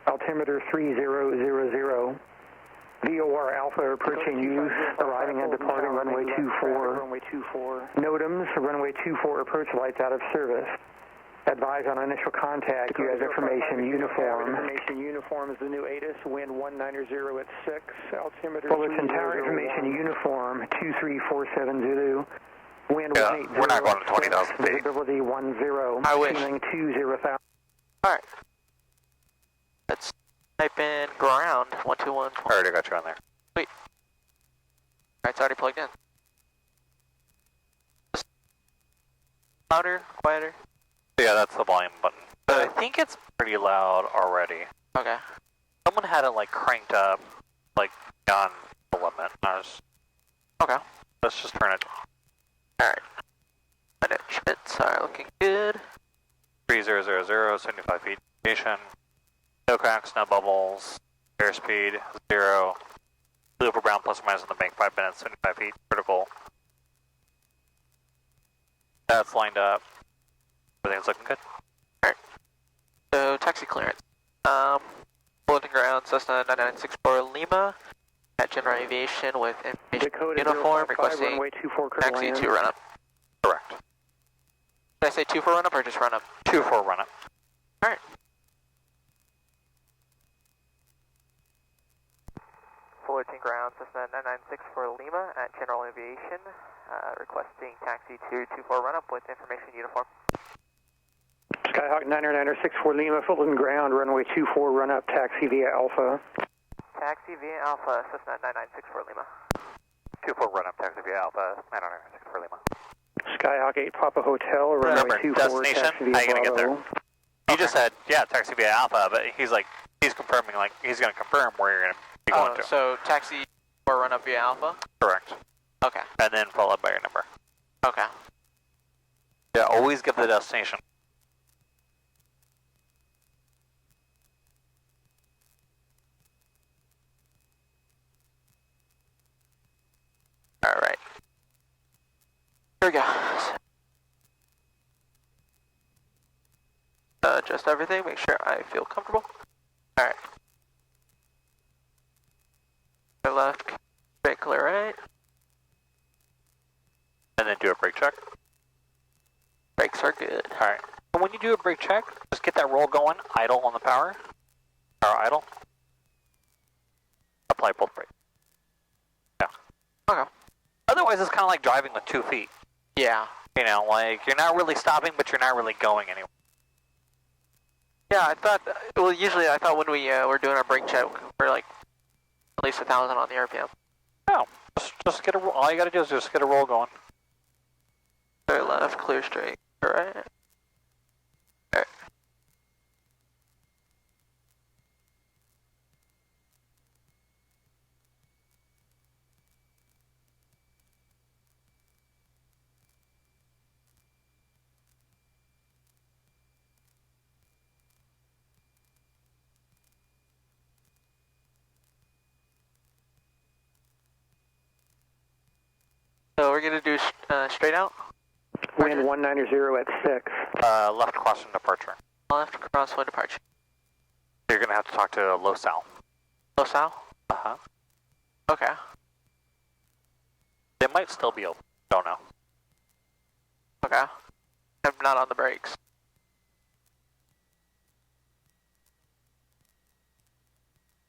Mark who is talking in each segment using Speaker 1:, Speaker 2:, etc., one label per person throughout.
Speaker 1: Altimeter 3000. VOR Alpha approaching you, arriving and departing runway 24. NOTAMs, runway 24 approach lights out of service. Advise on initial contact, you have information uniform.
Speaker 2: Information uniform is the new ATIS, wind 190 at 6, altimeter...
Speaker 1: Fullerton Tower information uniform, 2347 Zulu. Wind 180.
Speaker 3: We're not going to 20,000 feet.
Speaker 1: Visibility 10.
Speaker 4: I wish.
Speaker 1: Ceiling 20,000.
Speaker 4: Alright. Let's type in ground 121.
Speaker 3: I already got you on there.
Speaker 4: Sweet. Alright, it's already plugged in. Louder, quieter?
Speaker 3: Yeah, that's the volume button. But I think it's pretty loud already.
Speaker 4: Okay.
Speaker 3: Someone had it like cranked up, like beyond the limit.
Speaker 4: Okay.
Speaker 3: Let's just turn it.
Speaker 4: Alright. Schmitz are looking good.
Speaker 3: 3000, 75 feet station. No cracks, no bubbles. Airspeed 0. Blue for brown plus or minus on the bank 5 minutes, 75 feet. Critical. That's lined up. Everything's looking good.
Speaker 4: Alright. So taxi clearance. Bulletin ground Cessna 9964 Lima at General Aviation with information uniform requesting taxi to run up.
Speaker 3: Correct.
Speaker 4: Did I say 2 for run up or just run up?
Speaker 3: 2 for run up.
Speaker 4: Alright. Fullerton ground Cessna 9964 Lima at General Aviation requesting taxi to 24 run up with information uniform.
Speaker 1: Skyhawk 96964 Lima, Fulton ground, runway 24, run up, taxi via Alpha.
Speaker 4: Taxi via Alpha, Cessna 9964 Lima.
Speaker 3: 2 for run up, taxi via Alpha, 996 Lima.
Speaker 1: Skyhawk 8 Papa Hotel, runway 24, taxi via
Speaker 3: how you gonna get there?
Speaker 1: Bravo.
Speaker 3: He just said, yeah, taxi via Alpha, but he's like, he's confirming, like, he's gonna confirm where you're gonna be going to.
Speaker 4: So taxi or run up via Alpha?
Speaker 3: Correct.
Speaker 4: Okay.
Speaker 3: And then followed by your number.
Speaker 4: Okay.
Speaker 3: Yeah, always give the destination.
Speaker 4: Alright. Here we go. Adjust everything, make sure I feel comfortable. Alright. Clear left, straight clear right.
Speaker 3: And then do a brake check.
Speaker 4: Brakes are good.
Speaker 3: Alright. And when you do a brake check, just get that roll going, idle on the power. Power idle. Apply both brakes. Yeah.
Speaker 4: Okay.
Speaker 3: Otherwise, it's kind of like driving with 2 feet.
Speaker 4: Yeah.
Speaker 3: You know, like, you're not really stopping, but you're not really going anywhere.
Speaker 4: Yeah, I thought, well, usually I thought when we were doing our brake check, we're like at least 1,000 on the RPM.
Speaker 3: No, just get a roll. All you gotta do is just get a roll going.
Speaker 4: Clear left, clear straight. Alright. Alright. So we're gonna do straight out?
Speaker 1: Wind 190 at 6.
Speaker 3: Left crossing departure.
Speaker 4: Left crosswind departure.
Speaker 3: You're gonna have to talk to LOSAL.
Speaker 4: LOSAL?
Speaker 3: Uh-huh.
Speaker 4: Okay.
Speaker 3: They might still be open. Don't know.
Speaker 4: Okay. I'm not on the brakes.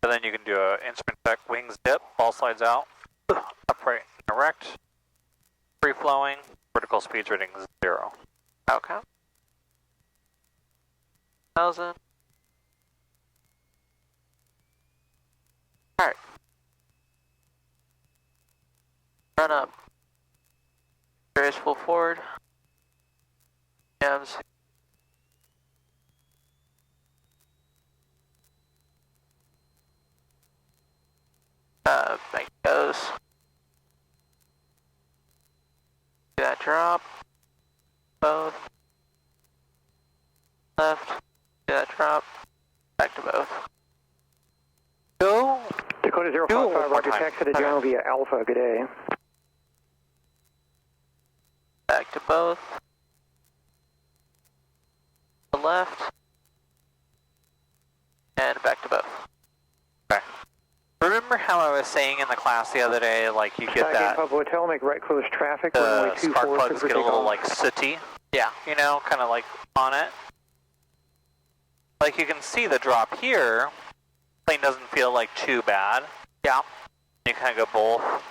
Speaker 3: And then you can do a instrument check, wings dip, ball slides out, upright and erect, free flowing, vertical speeds rating 0.
Speaker 4: Okay. 1,000. Alright. Run up. Raise full forward. Jams. Bank goes. Do that drop. Both. Left. Do that drop. Back to both.
Speaker 3: Go.
Speaker 1: Dakota 055, roger, taxi to General via Alpha, good day.
Speaker 4: Back to both. The left. And back to
Speaker 3: was saying in the class the other day, like you get that
Speaker 1: Papa Hotel, make right close traffic, runway 24.
Speaker 3: spark plugs get a little like sooty.
Speaker 4: Yeah.
Speaker 3: You know, kind of like on it. Like you can see the drop here. Plane doesn't feel like too bad.
Speaker 4: Yeah.
Speaker 3: You kind of go both.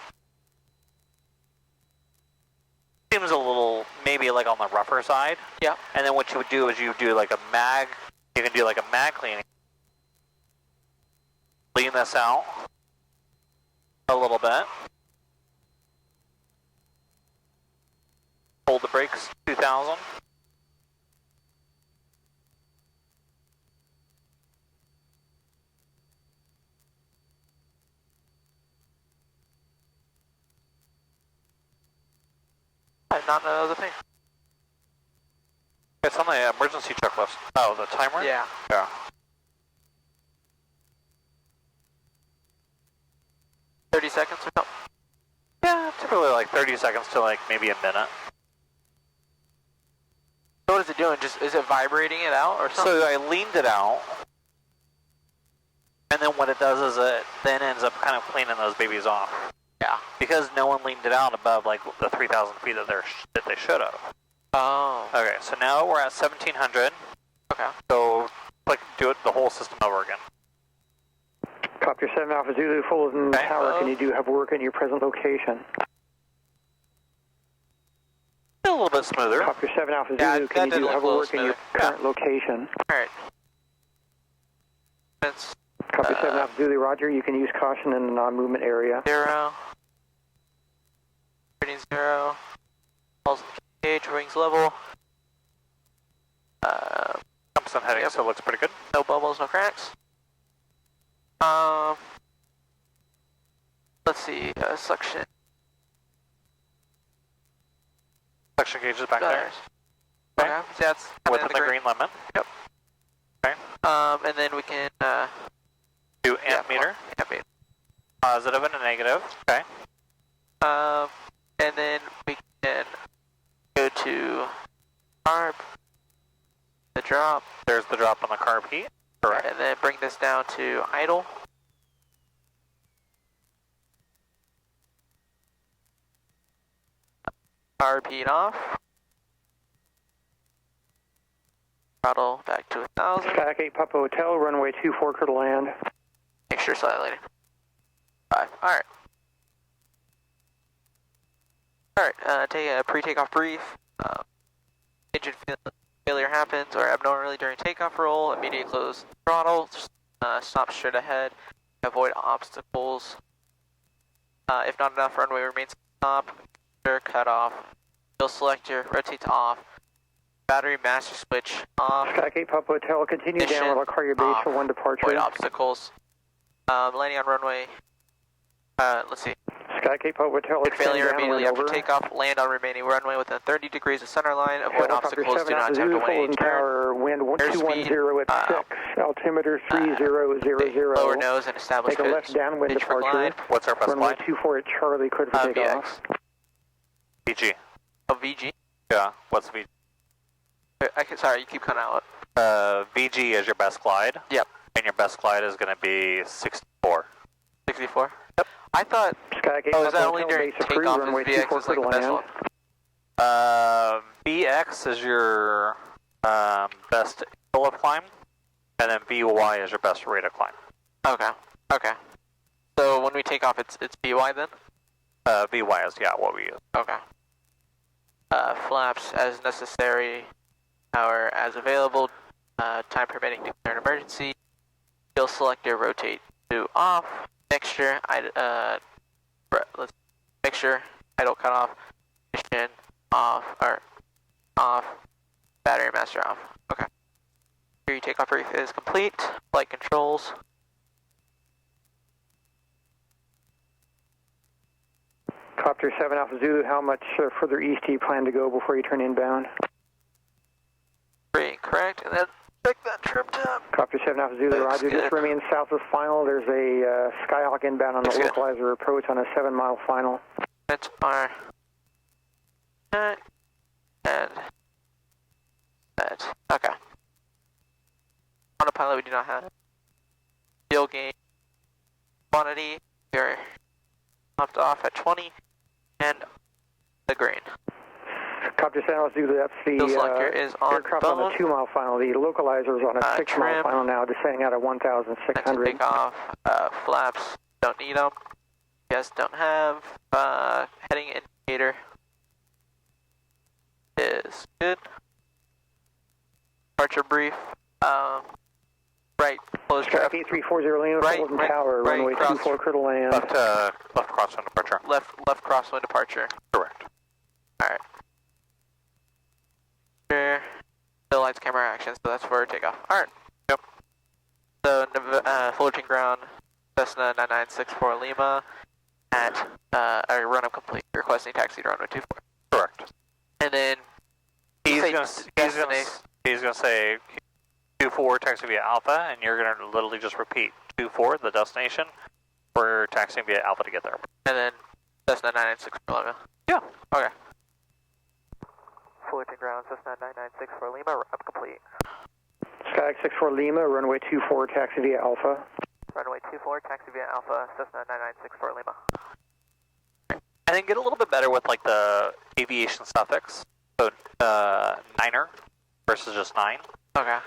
Speaker 3: Seems a little, maybe like on the rougher side.
Speaker 4: Yeah.
Speaker 3: And then what you would do is you would do like a mag, you can do like a mag cleaning. Clean this out a little bit. Hold the brakes, 2000.
Speaker 4: I did not know that was a thing.
Speaker 3: It's on the emergency checklist. Oh, the timer?
Speaker 4: Yeah.
Speaker 3: Yeah.
Speaker 4: Seconds or something?
Speaker 3: Yeah, typically like 30 seconds to like maybe a minute.
Speaker 4: So what is it doing? Just is it vibrating it out or something?
Speaker 3: So I leaned it out, and then what it does is it then ends up kind of cleaning those babies off.
Speaker 4: Yeah.
Speaker 3: Because no one leaned it out above like the 3,000 feet that they should have.
Speaker 4: Oh.
Speaker 3: Okay, so now we're at 1,700.
Speaker 4: Okay.
Speaker 3: So click, do it the whole system over again.
Speaker 1: Copter 7 Alpha Zulu, Fullerton
Speaker 3: Okay.
Speaker 1: Tower, can you do have work in your present location?
Speaker 3: A little bit smoother.
Speaker 1: Copter 7 Alpha
Speaker 4: Yeah,
Speaker 1: Zulu,
Speaker 4: that
Speaker 1: can you
Speaker 4: did
Speaker 1: do
Speaker 4: look
Speaker 1: have
Speaker 4: a little
Speaker 1: work in your
Speaker 4: smoother.
Speaker 1: current location?
Speaker 4: Alright. It's
Speaker 1: Copter 7 Alpha Zulu, Roger, you can use caution in the non-movement area.
Speaker 4: 0. Reading 0. Pulse gauge, wings level.
Speaker 3: Compass on heading,
Speaker 4: Yep.
Speaker 3: so it looks pretty good.
Speaker 4: No bubbles, no cracks. Let's see, suction.
Speaker 3: Suction gauge is back there.
Speaker 4: Okay, so that's
Speaker 3: Within the green limit.
Speaker 4: Yep.
Speaker 3: Okay.
Speaker 4: And then we can,
Speaker 3: Do amp meter.
Speaker 4: Amp meter.
Speaker 3: Positive and a negative. Okay.
Speaker 4: And then we can go to carb, the drop,
Speaker 3: There's the drop on the carb heat. Correct.
Speaker 4: and then bring this down to idle. Carb heat off. Throttle back to 1,000.
Speaker 1: Stack 8 Papa Hotel, runway 24, clear to land.
Speaker 4: Make sure slightly. 5. Alright. Alright, take a pre-takeoff brief. Engine failure happens or abnormally during takeoff roll. Immediately close throttle. Stop straight ahead. Avoid obstacles. If not enough, runway remains stop. Cut off. Fuel selector rotates off. Battery master switch off.
Speaker 1: Stack 8 Papa Hotel, continue
Speaker 4: Ignition
Speaker 1: downward on your base
Speaker 4: off.
Speaker 1: for 1 departure.
Speaker 4: Avoid obstacles. Landing on runway. Let's see.
Speaker 1: Stack 8 Papa Hotel, extend
Speaker 4: Failure
Speaker 1: downwind
Speaker 4: immediately after
Speaker 1: over.
Speaker 4: takeoff. Land on remaining runway within 30 degrees of center line. Avoid
Speaker 1: Helicopter
Speaker 4: obstacles.
Speaker 1: 7
Speaker 4: Do not
Speaker 1: Alpha
Speaker 4: attempt to
Speaker 1: Zulu,
Speaker 4: win any
Speaker 1: Fullerton
Speaker 4: turn.
Speaker 1: Tower, wind 210 at 6, altimeter 3000.
Speaker 4: Lower nose and establish
Speaker 1: Take a left downwind
Speaker 4: pitch for
Speaker 1: departure.
Speaker 4: glide.
Speaker 3: What's our best
Speaker 1: Runway
Speaker 3: glide?
Speaker 1: 24 at Charlie, cleared for takeoff.
Speaker 3: VG.
Speaker 4: Oh, VG.
Speaker 3: Yeah. What's VG?
Speaker 4: Sorry, you keep cutting out.
Speaker 3: VG is your best glide.
Speaker 4: Yep.
Speaker 3: And your best glide is going to be 64.
Speaker 4: 64. Yep. I thought.
Speaker 1: Sky Gate
Speaker 4: Oh, is that
Speaker 1: Papa
Speaker 4: only
Speaker 1: Hotel,
Speaker 4: during
Speaker 1: base approved,
Speaker 4: takeoff?
Speaker 1: runway
Speaker 4: Is VX
Speaker 1: 24
Speaker 4: is like
Speaker 1: clear
Speaker 4: the
Speaker 1: to
Speaker 4: best
Speaker 1: land.
Speaker 4: one?
Speaker 3: BX is your best pull-up climb, and then VY is your best rate of climb.
Speaker 4: Okay. Okay. So when we take off, it's BY then.
Speaker 3: VY is what we use.
Speaker 4: Okay. Flaps as necessary, power as available, time permitting declare an emergency. Fuel selector rotate to off. Mixture, mixture, idle cutoff, ignition off, or off, battery master off. Okay. Here your takeoff brief is complete. Flight controls.
Speaker 1: Copter 7 Alpha Zulu, how much further east do you plan to go before you turn inbound?
Speaker 4: Great, correct, and then check that trim tab.
Speaker 1: Copter 7 Alpha Zulu,
Speaker 4: Looks
Speaker 1: Roger.
Speaker 4: good.
Speaker 1: Just remain south of final. There's a Skyhawk inbound on the
Speaker 4: Looks good.
Speaker 1: localizer approach on a 7-mile final.
Speaker 4: That's our and that. Okay. Autopilot we do not have. Fuel gain quantity You're hopped off at 20 and the green.
Speaker 1: Copter San Jose, that's the
Speaker 4: Fuel selector is on
Speaker 1: aircraft
Speaker 4: bone.
Speaker 1: on the 2 mile final. The localizer is on a 6 mile
Speaker 4: Trim.
Speaker 1: final now, descending out of
Speaker 4: Next to
Speaker 1: 1,600.
Speaker 4: take off. Flaps, don't need them. Yes, don't have. Heading indicator is good. Departure brief. Right, close
Speaker 1: Track
Speaker 4: traffic.
Speaker 1: 8340 Lima,
Speaker 4: Right,
Speaker 1: Fulton
Speaker 4: right,
Speaker 1: Tower,
Speaker 4: right,
Speaker 1: runway
Speaker 4: cross.
Speaker 1: 24, clear to land.
Speaker 3: Left crosswind departure.
Speaker 4: Left crosswind departure.
Speaker 3: Correct.
Speaker 4: Alright. Here. The lights, camera, action, so that's for takeoff. Alright.
Speaker 3: Yep.
Speaker 4: So, Fullerton ground, Cessna 9964 Lima at, run up complete, requesting taxi to runway 24.
Speaker 3: Correct.
Speaker 4: And then,
Speaker 3: He's
Speaker 4: say
Speaker 3: gonna say 24 taxi via Alpha, and you're gonna literally just repeat 24, the destination, for taxiing via Alpha to get there.
Speaker 4: and then Cessna 996 Lima.
Speaker 3: Yeah.
Speaker 4: Okay. Fullerton ground, Cessna 9964 Lima, run up complete.
Speaker 1: Skyx 64 Lima, runway 24, taxi via Alpha.
Speaker 4: Runway 24, taxi via Alpha, Cessna 9964 Lima.
Speaker 3: And then get a little bit better with like the aviation suffix. So, niner versus just 9.
Speaker 4: Okay.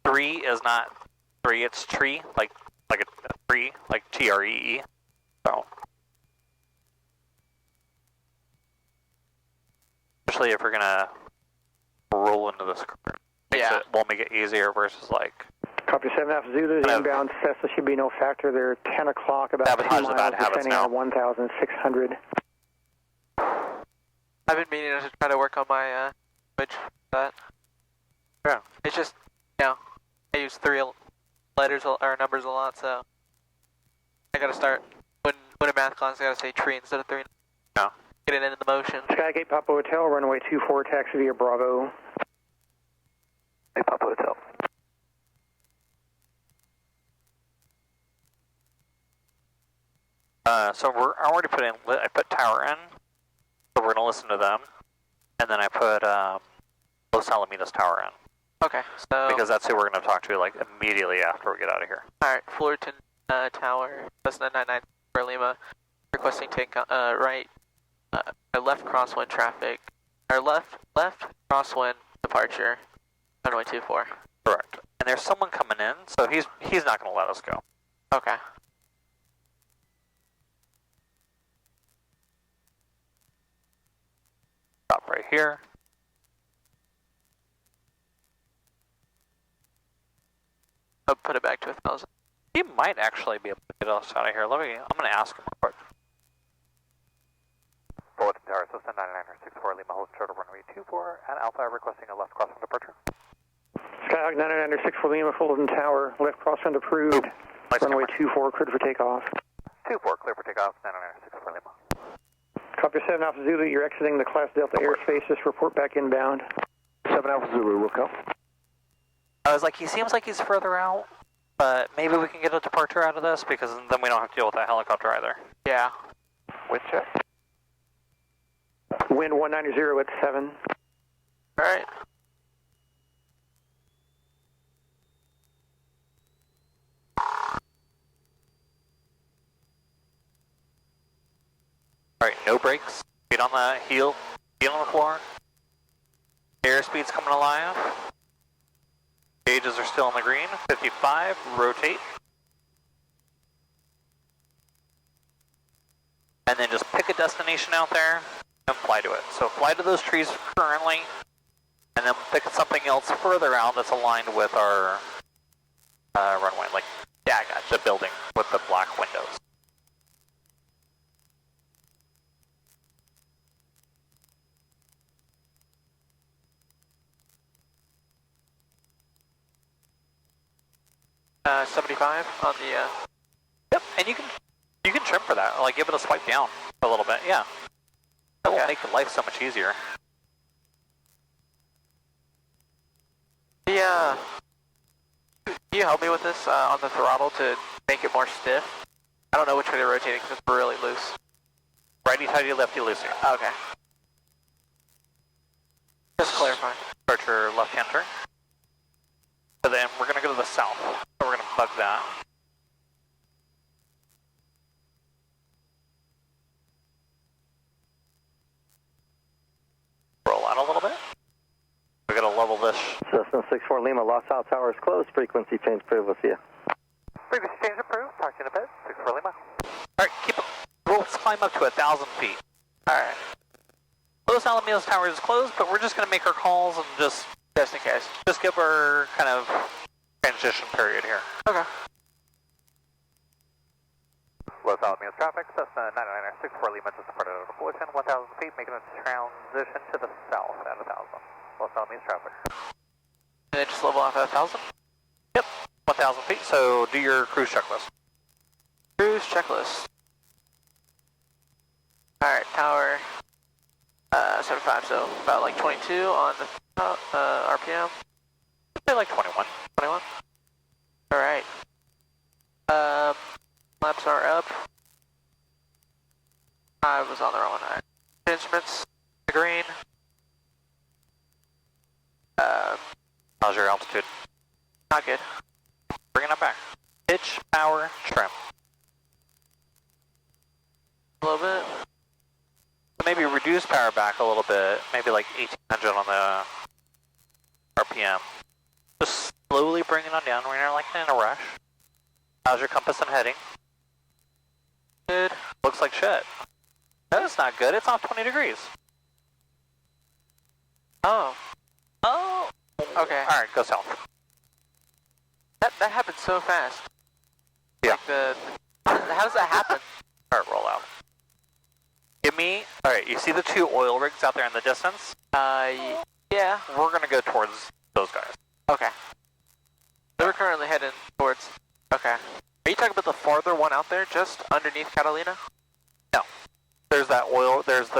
Speaker 3: 3 is not 3, it's tree, like a tree, like TREE. So, especially if we're gonna roll into this car, will make it easier versus like.
Speaker 1: Copy 7 Alpha Zulu, the inbound Cessna should be no factor. They're 10 o'clock, about 2
Speaker 3: Sabotage the
Speaker 1: miles,
Speaker 3: bad habits
Speaker 1: descending
Speaker 3: now.
Speaker 1: out of 1,600.
Speaker 4: I've been meaning to try to work on my image for that.
Speaker 3: Yeah.
Speaker 4: It's just, I use 3 letters or numbers a lot, so I gotta start when in math class I gotta say tree instead of 3.
Speaker 3: No.
Speaker 4: Get it into the motion.
Speaker 1: Skygate Papa Hotel, runway 24, taxi via Bravo.
Speaker 2: Hey, Papa Hotel.
Speaker 3: So I already put in. I put tower in, so we're gonna listen to them, and then I put Los Alamitos tower in
Speaker 4: Okay, so
Speaker 3: because that's who we're gonna talk to like immediately after we get out of here.
Speaker 4: alright, Fullerton Tower, Cessna 99 for Lima, requesting take right, left crosswind traffic, or left crosswind departure, runway 24.
Speaker 3: Correct. And there's someone coming in, so he's not gonna let us go.
Speaker 4: Okay.
Speaker 3: Stop right here.
Speaker 4: I'll put it back to 1,000.
Speaker 3: He might actually be able to get us out of here. I'm gonna ask him real quick. Fullerton Tower, Cessna 9964 Lima, hold short of runway 24 at Alpha, requesting a left crosswind departure.
Speaker 1: Skyhawk 9964 Lima, Fulton Tower, left crosswind approved. Runway 24, cleared for takeoff.
Speaker 3: 24, clear for takeoff, 9964 Lima.
Speaker 1: Copy 7 Alpha Zulu, you're exiting the Class Delta airspace. Just report back inbound.
Speaker 2: 7 Alpha Zulu, will come.
Speaker 3: I was like, he seems like he's further out, but maybe we can get a departure out of this because then we don't have to deal with that helicopter either.
Speaker 4: Yeah.
Speaker 2: Wind check.
Speaker 1: Wind 190 at 7.
Speaker 4: Alright.
Speaker 3: Alright, no brakes. Feet on the heel, feet on the floor. Airspeed's coming alive. Gauges are still in the green. 55, rotate. And then just pick a destination out there and fly to it. So fly to those trees currently, and then pick something else further out that's aligned with our runway. Like, yeah, I got the building with the black windows.
Speaker 4: Uh, 75 on the,
Speaker 3: Yep, and you can trim for that. Like, give it a swipe down a little bit. Yeah, that will make life so much easier.
Speaker 4: Can you help me with this on the throttle to make it more stiff? I don't know which way they're rotating because it's really loose.
Speaker 3: Righty tighty, lefty loosey.
Speaker 4: Okay. Just clarifying.
Speaker 3: Start your left hand turn. So then we're gonna go to the south. So we're gonna bug that.
Speaker 5: 64 Lima, Los Al Towers closed, frequency change approved, we'll see you.
Speaker 3: Frequency change approved, talk to you in a bit, 64 Lima. Alright, we'll climb up to 1,000 feet. Alright. Los Alamitos Tower is closed, but we're just going to make our calls and just in case. Just give our kind of transition period here.
Speaker 4: Okay.
Speaker 3: Los Alamitos traffic, Cessna 994 Lima just departed out of Fullerton, 1,000 feet, making a transition to the south at 1,000. Los Alamitos traffic.
Speaker 4: And then just level off at 1,000?
Speaker 3: Yep, 1,000 feet, so do your cruise checklist.
Speaker 4: Cruise checklist. Alright, tower 75, so about like 22 on the RPM.
Speaker 3: Say like 21.
Speaker 4: 21? Alright. Laps are up. I was on the wrong one. Alright. Instruments, green.
Speaker 3: How's your altitude?
Speaker 4: Not good.
Speaker 3: Bringing it back. Pitch, power, trim.
Speaker 4: A little bit.
Speaker 3: So maybe reduce power back a little bit, maybe like 1800 on the RPM. Just slowly bring it on down. We're not like in a rush. How's your compass and heading? Good. Looks like shit. That's not good. It's off 20 degrees.
Speaker 4: Oh.
Speaker 3: Oh.
Speaker 4: Okay.
Speaker 3: All right, go south.
Speaker 4: That happened so fast.
Speaker 3: Yeah.
Speaker 4: Like how does that happen?
Speaker 3: All right, roll out. Give me. All right, you see the two oil rigs out there in the distance?
Speaker 4: Yeah.
Speaker 3: We're gonna go towards those guys.
Speaker 4: Okay. So we're currently heading towards. Okay. Are you talking about the farther one out there, just underneath Catalina?
Speaker 3: No. There's that oil. There's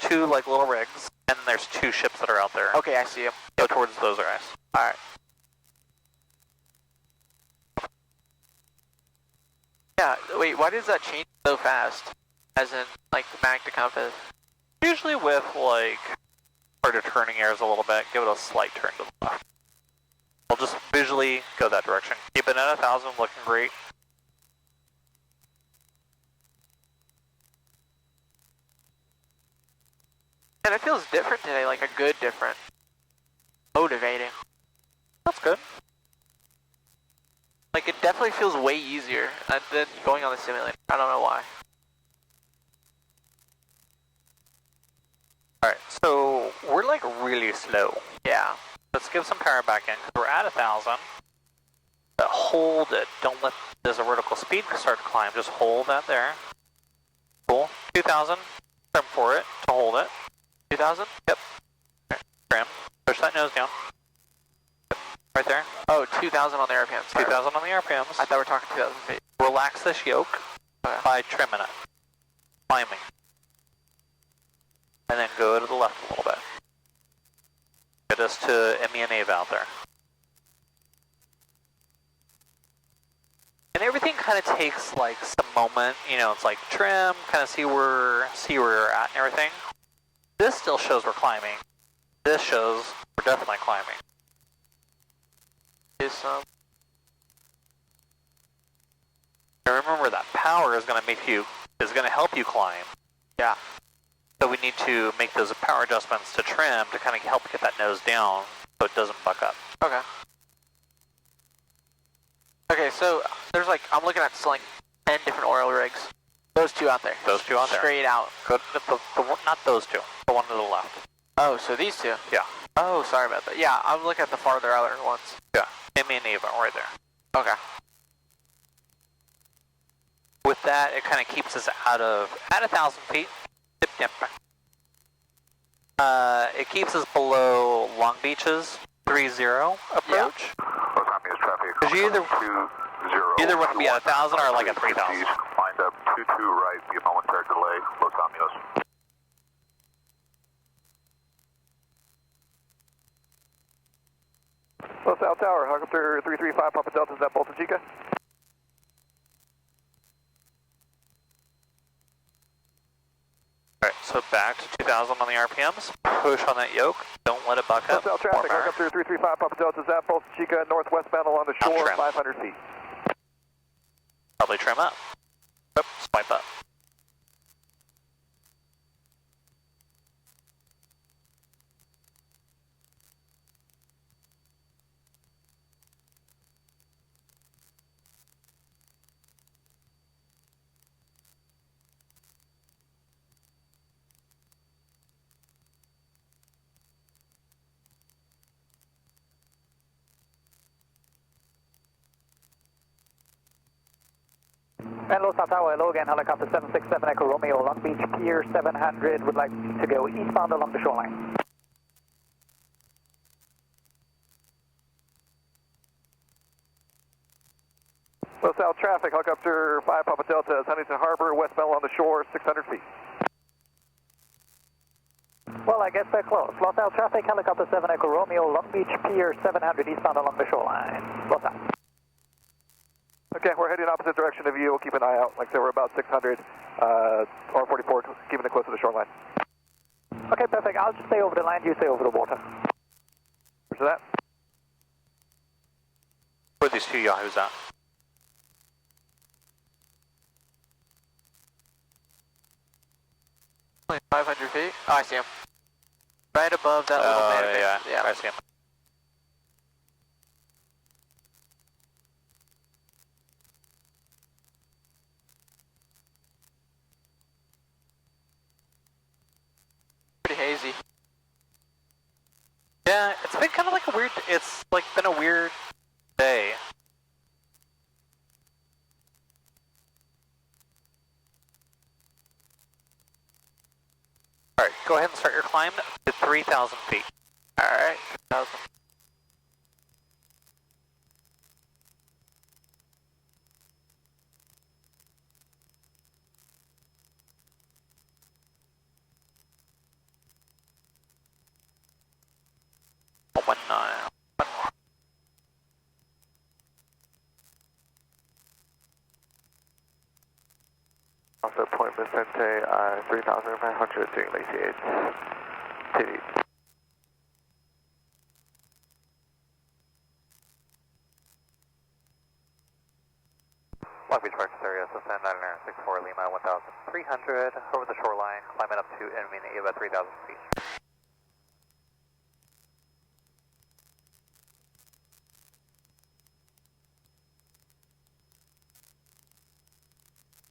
Speaker 3: two like little rigs, and there's two ships that are out there.
Speaker 4: Okay, I see them.
Speaker 3: Go towards those guys.
Speaker 4: All right. Yeah. Wait. Why does that change so fast? As in, like the mag to compass.
Speaker 3: Usually with like harder turning areas a little bit, give it a slight turn to the left. I'll just visually go that direction. Keep it at 1,000, looking great.
Speaker 4: And it feels different today, like a good different. Motivating.
Speaker 3: That's good.
Speaker 4: Like it definitely feels way easier than going on the simulator. I don't know why.
Speaker 3: Alright, so we're like really slow.
Speaker 4: Yeah.
Speaker 3: Let's give some power back in, because we're at 1,000. But hold it. Don't let there's a vertical speed start to climb. Just hold that there. Cool. 2,000. Trim for it to hold it.
Speaker 4: 2,000?
Speaker 3: Yep. Okay. Trim. Push that nose down. Yep. Right there.
Speaker 4: Oh, 2,000 on the RPMs.
Speaker 3: 2,000 on the RPMs.
Speaker 4: I thought we were talking 2,000 feet.
Speaker 3: Relax this yoke by trimming it. Climbing. And then go to the left a little bit. Get us to MENA out there. And everything kind of takes like some moment, you know, it's like trim, kind of see where we're at and everything. This still shows we're climbing. This shows we're definitely climbing.
Speaker 4: Is
Speaker 3: And remember that power is going to help you climb.
Speaker 4: Yeah.
Speaker 3: So we need to make those power adjustments to trim to kind of help get that nose down so it doesn't buck up.
Speaker 4: Okay. Okay, so there's like, I'm looking at like 10 different oil rigs. Those two out there.
Speaker 3: Those two out there.
Speaker 4: Straight out.
Speaker 3: Go to not those two, the one to the left.
Speaker 4: Oh, so these two?
Speaker 3: Yeah.
Speaker 4: Oh, sorry about that. Yeah, I'm looking at the farther other ones.
Speaker 3: Yeah. Amy and Eva right there.
Speaker 4: Okay.
Speaker 3: With that, it kind of keeps us at 1,000 feet. Dip, dip. It keeps us below Long Beach's 3-0 approach. Because you either want to be at 1,000 or like at 3,000.
Speaker 6: Find up 22 right, be a momentary delay, Los Alamitos.
Speaker 2: Los Al Tower, helicopter 335, Papa Delta, is that Volta Chica?
Speaker 3: Alright, so back to 2,000 on the RPMs. Push on that yoke. Don't let it buck up.
Speaker 2: Los Al traffic, helicopter 335, Papa Delta, is that Volta Chica, northwestbound along the shore, 500 feet.
Speaker 3: Probably trim up. Oop, swipe up.
Speaker 1: Menlo South Tower, hello again, helicopter 767 Echo Romeo, Long Beach Pier 700, would like to go eastbound along the shoreline.
Speaker 2: South traffic, helicopter 5 Papa Delta, Huntington Harbor, westbound along the shore, 600 feet.
Speaker 1: Well, I guess they're close. Los Al traffic, helicopter 7 Echo Romeo, Long Beach Pier 700, eastbound along the shoreline. Los Al.
Speaker 2: Okay, we're heading opposite direction of you. We'll keep an eye out. Like I said, we're about 600, R44, keeping it close to the shoreline.
Speaker 1: Okay, perfect. I'll just stay over the line, you stay over the water.
Speaker 2: Where's that?
Speaker 3: Where are these two Yahoos at?
Speaker 4: Only 500 feet. Oh, I see him. Right above that little man.
Speaker 3: Yeah, I see him.
Speaker 4: Pretty hazy.
Speaker 3: Yeah, it's been kind of like a weird, it's like been a weird day. Alright, go ahead and start your climb to 3,000 feet.
Speaker 4: Alright, 3,000.
Speaker 3: One more.
Speaker 2: Also, Point Vicente, 3,500, doing lazy 8. TV.
Speaker 3: Long Beach Park area, SSN 9964 Lima 1,300 over the shoreline, climbing up to Eva 3,000 feet.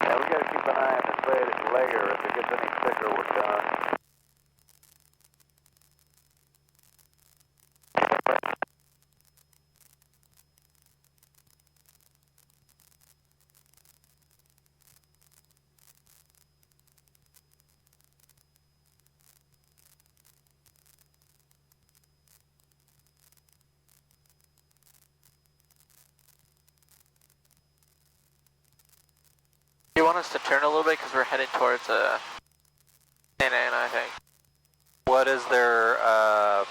Speaker 2: Yeah, we gotta keep an eye on this layer. If it gets any thicker, we're done.
Speaker 4: You want us to turn a little bit because we're headed towards Santa Ana, I think.
Speaker 3: What is their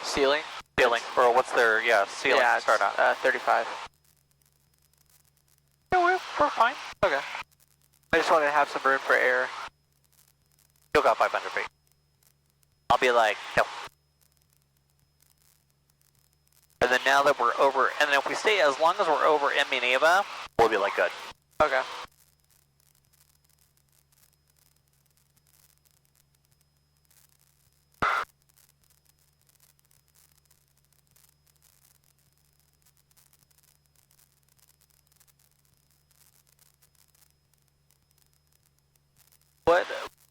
Speaker 4: Ceiling?
Speaker 3: ceiling, or what's their, ceiling
Speaker 4: Yeah,
Speaker 3: to start
Speaker 4: it's,
Speaker 3: at?
Speaker 4: 35.
Speaker 3: Yeah, we're fine.
Speaker 4: Okay. I just wanted to have some room for air.
Speaker 3: Still got 500 feet. I'll be like, no. And then now that we're over, and then if we stay, as long as we're over Neva, we'll be like good.
Speaker 4: Okay.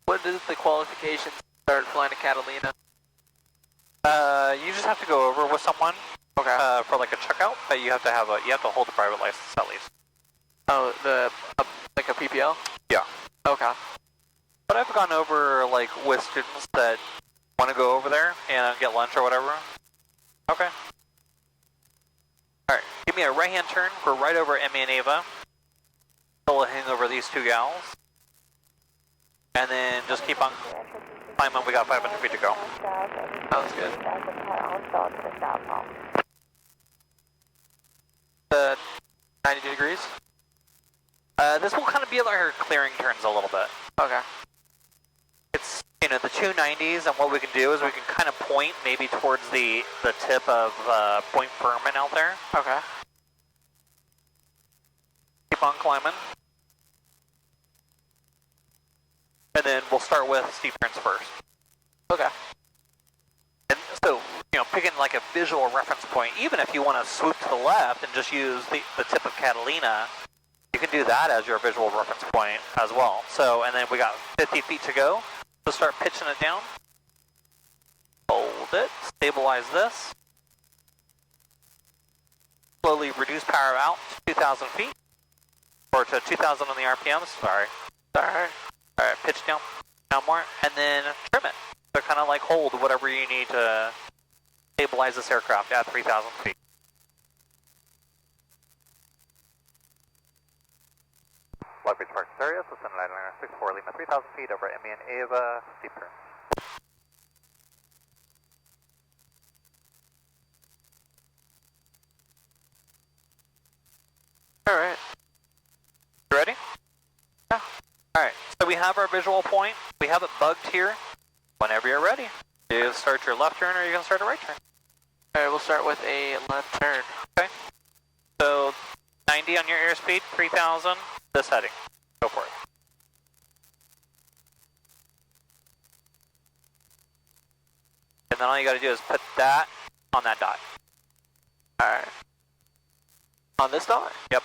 Speaker 4: What is the qualifications to start flying to Catalina?
Speaker 3: You just have to go over with someone.
Speaker 4: Okay.
Speaker 3: For like a checkout, but you have to hold a private license at least.
Speaker 4: Oh, like a PPL?
Speaker 3: Yeah.
Speaker 4: Okay.
Speaker 3: But I've gone over like with students that want to go over there and get lunch or whatever. Okay. Alright, give me a right hand turn. We're right over Emmy and Ava. We'll hang over these two gals. And then just keep on climbing. We got 500 feet to go.
Speaker 4: Sounds good. 90 degrees?
Speaker 3: This will kind of be like our clearing turns a little bit.
Speaker 4: Okay.
Speaker 3: It's, the 290s, and what we can do is we can kind of point maybe towards the tip of Point Furman out there.
Speaker 4: Okay.
Speaker 3: Keep on climbing. And then we'll start with steep turns first.
Speaker 4: Okay.
Speaker 3: And so, picking like a visual reference point, even if you want to swoop to the left and just use the tip of Catalina, you can do that as your visual reference point as well. So, and then we got 50 feet to go. So start pitching it down. Hold it. Stabilize this. Slowly reduce power out to 2,000 feet. or to 2,000 on the RPMs, sorry.
Speaker 4: Alright.
Speaker 3: Alright, pitch down more, and then trim it. So kind of like hold whatever you need to stabilize this aircraft at 3,000 feet. Long Beach Park area, Cessna 964 Lima, 3,000 feet over Emmy and Ava, steep turn.
Speaker 4: Alright.
Speaker 3: You ready? Yeah. Alright, so we have our visual point. We have it bugged here. Whenever you're ready, you can start your left turn or you can start a right turn.
Speaker 4: Alright, we'll start with a left turn.
Speaker 3: Okay. So 90 on your airspeed, 3,000, this heading. Go for it. And then all you gotta do is put that on that dot.
Speaker 4: Alright. On this dot?
Speaker 3: Yep.